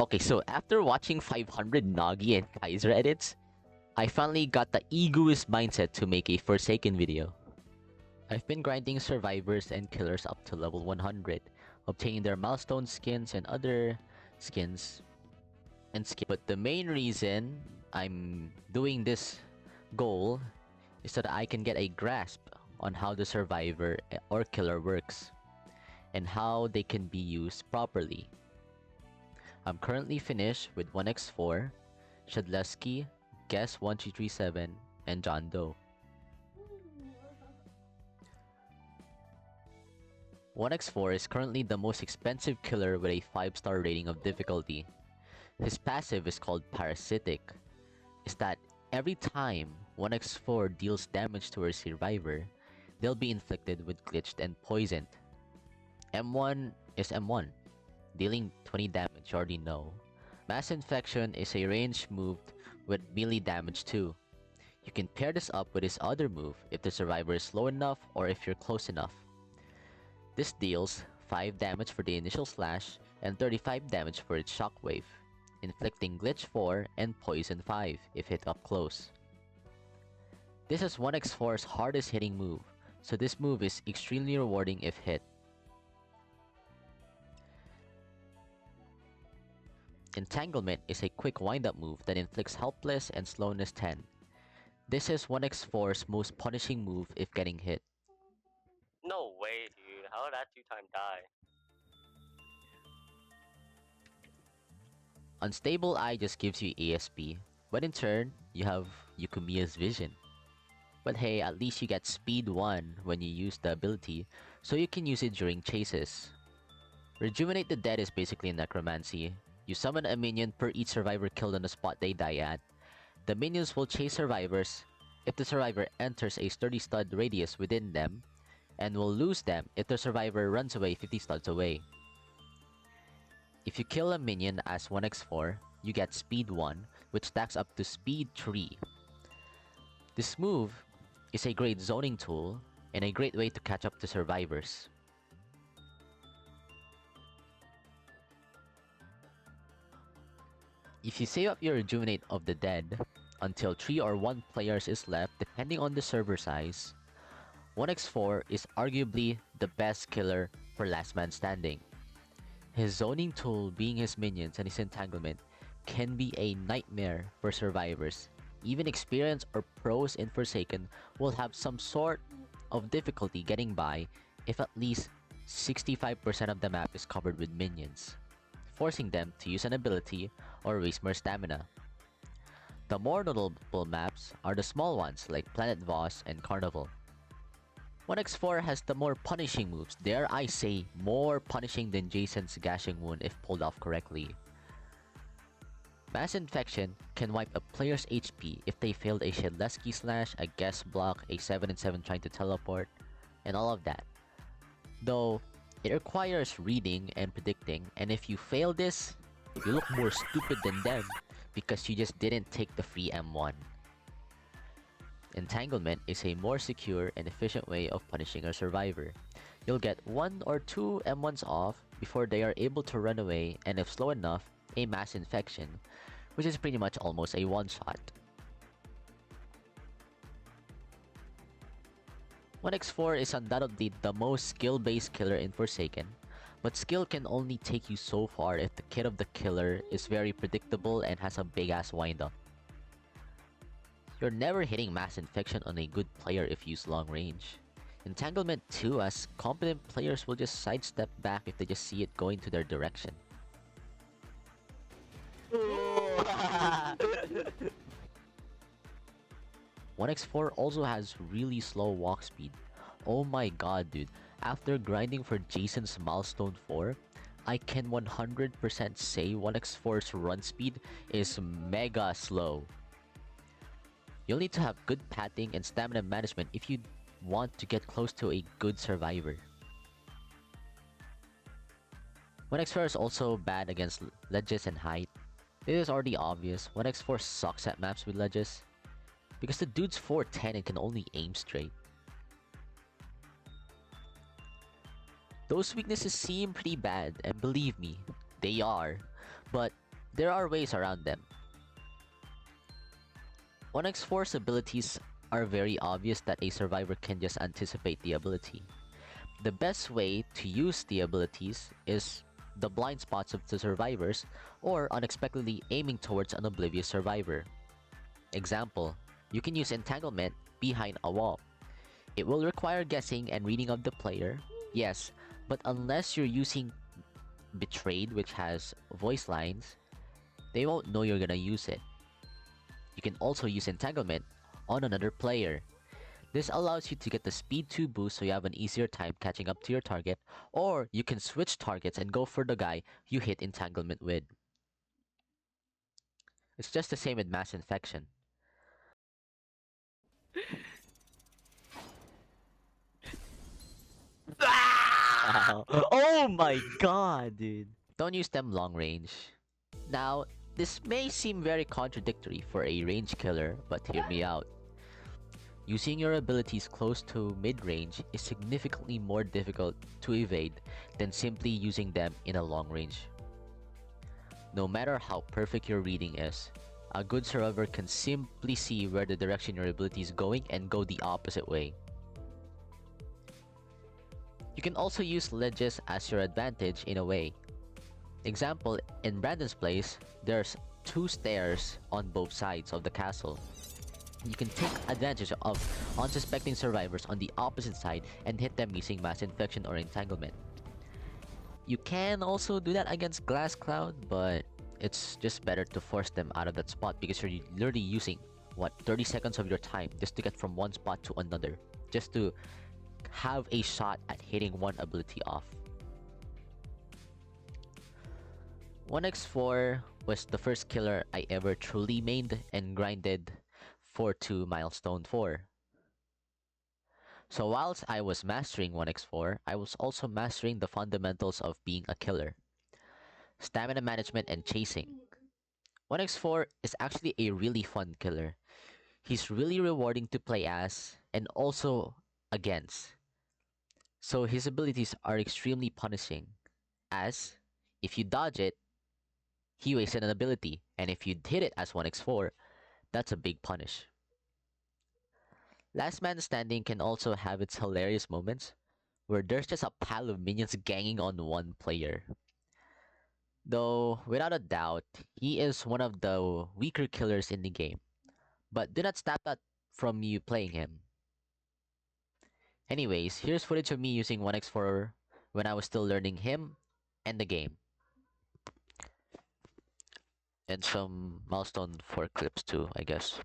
Okay, so after watching 500 Nagi and Kaiser edits, I finally got the egoist mindset to make a Forsaken video. I've been grinding survivors and killers up to level 100, obtaining their milestone skins and other skins and skins. But the main reason I'm doing this goal is so that I can get a grasp on how the survivor or killer works and how they can be used properly. I'm currently finished with 1x4, Shadlesky, Guess 1337, and John Doe. 1x4 is currently the most expensive killer with a 5-star rating of difficulty. His passive is called Parasitic. Is that every time 1x4 deals damage to a survivor, they'll be inflicted with glitched and poisoned. M1 is M1, dealing 20 damage, you already know. Mass Infection is a ranged move with melee damage too. You can pair this up with his other move if the survivor is slow enough or if you're close enough. This deals 5 damage for the initial slash and 35 damage for its shockwave, inflicting glitch 4 and poison 5 if hit up close. This is 1x4's hardest hitting move, so this move is extremely rewarding if hit. Entanglement is a quick wind-up move that inflicts helpless and slowness 10. This is 1x4's most punishing move if getting hit. No way, dude. How did that 2-time die? Unstable Eye just gives you ESP, but in turn, you have Yukumiya's Vision. But hey, at least you get Speed 1 when you use the ability, so you can use it during chases. Rejuvenate the Dead is basically necromancy. You summon a minion per each survivor killed on the spot they die at. The minions will chase survivors if the survivor enters a 30 stud radius within them, and will lose them if the survivor runs away 50 studs away. If you kill a minion as 1x4, you get Speed 1, which stacks up to Speed 3. This move is a great zoning tool and a great way to catch up to survivors. If you save up your Rejuvenate of the Dead until 3 or 1 players is left depending on the server size, 1x4 is arguably the best killer for last man standing. His zoning tool being his minions and his entanglement can be a nightmare for survivors. Even experienced or pros in Forsaken will have some sort of difficulty getting by if at least 65% of the map is covered with minions, forcing them to use an ability or waste more stamina. The more notable maps are the small ones like Planet Voss and Carnival. 1x4 has the more punishing moves, dare I say more punishing than Jason's Gashing Wound if pulled off correctly. Mass Infection can wipe a player's HP if they failed a Shedlesky slash, a guess block, a 7 and 7 trying to teleport, and all of that. Though, it requires reading and predicting, and if you fail this, you look more stupid than them because you just didn't take the free M1. Entanglement is a more secure and efficient way of punishing a survivor. You'll get 1 or 2 M1s off before they are able to run away, and if slow enough, a Mass Infection, which is pretty much almost a one-shot. 1x4 is undoubtedly the most skill-based killer in Forsaken, but skill can only take you so far if the kit of the killer is very predictable and has a big-ass wind-up. You're never hitting Mass Infection on a good player if used long range. Entanglement too, as competent players will just sidestep back if they just see it going to their direction. 1x4 also has really slow walk speed. Oh my god, dude. After grinding for Jason's Milestone 4, I can 100% say 1x4's run speed is mega slow. You'll need to have good pathing and stamina management if you want to get close to a good survivor. 1x4 is also bad against ledges and height. It is already obvious, 1x4 sucks at maps with ledges, because the dude's 4'10 and can only aim straight. Those weaknesses seem pretty bad, and believe me, they are, but there are ways around them. 1x4's abilities are very obvious that a survivor can just anticipate the ability. The best way to use the abilities is the blind spots of the survivors or unexpectedly aiming towards an oblivious survivor. Example, you can use entanglement behind a wall. It will require guessing and reading of the player, yes, but unless you're using Betrayed, which has voice lines, they won't know you're gonna use it. You can also use entanglement on another player. This allows you to get the speed 2 boost so you have an easier time catching up to your target, or you can switch targets and go for the guy you hit entanglement with. It's just the same with mass infection. Wow. Oh my god, dude. Don't use them long range. Now, this may seem very contradictory for a range killer, but hear me out. Using your abilities close to mid-range is significantly more difficult to evade than simply using them in a long range. No matter how perfect your reading is, a good survivor can simply see where the direction your ability is going and go the opposite way. You can also use ledges as your advantage in a way. Example, in Brandon's place, there's 2 stairs on both sides of the castle. You can take advantage of unsuspecting survivors on the opposite side and hit them using mass infection or entanglement. You can also do that against Glass Cloud, but it's just better to force them out of that spot because you're literally using, 30 seconds of your time just to get from one spot to another, just to have a shot at hitting one ability off. 1x4 was the first killer I ever truly mained and grinded for to Milestone 4. So whilst I was mastering 1x4, I was also mastering the fundamentals of being a killer. Stamina management and chasing. 1x4 is actually a really fun killer. He's really rewarding to play as and also against. So his abilities are extremely punishing, as if you dodge it, he wasted an ability, and if you hit it as 1x4, that's a big punish. Last Man Standing can also have its hilarious moments, where there's just a pile of minions ganging on one player. Though, without a doubt, he is one of the weaker killers in the game, but do not stop that from you playing him. Anyways, here's footage of me using 1x4 when I was still learning him and the game. And some Milestone 4 clips too, I guess.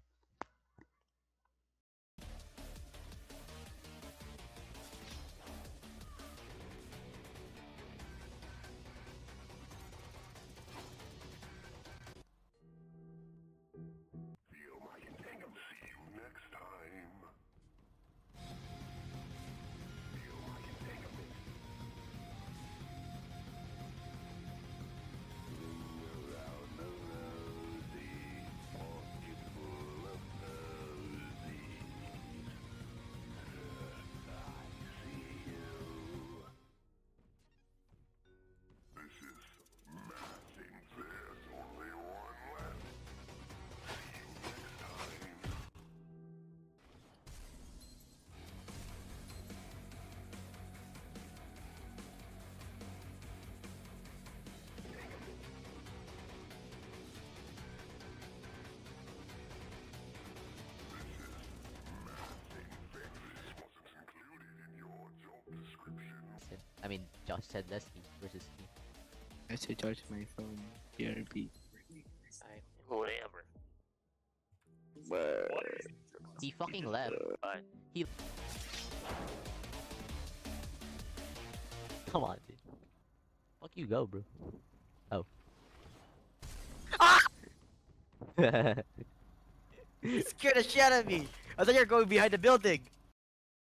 I mean, Josh said Leslie versus me. I should charge my phone. BRB. Whatever. But He fucking left. But He. Come on, dude. Fuck you, go, bro. Oh. You scared the shit out of me. I thought you were going behind the building.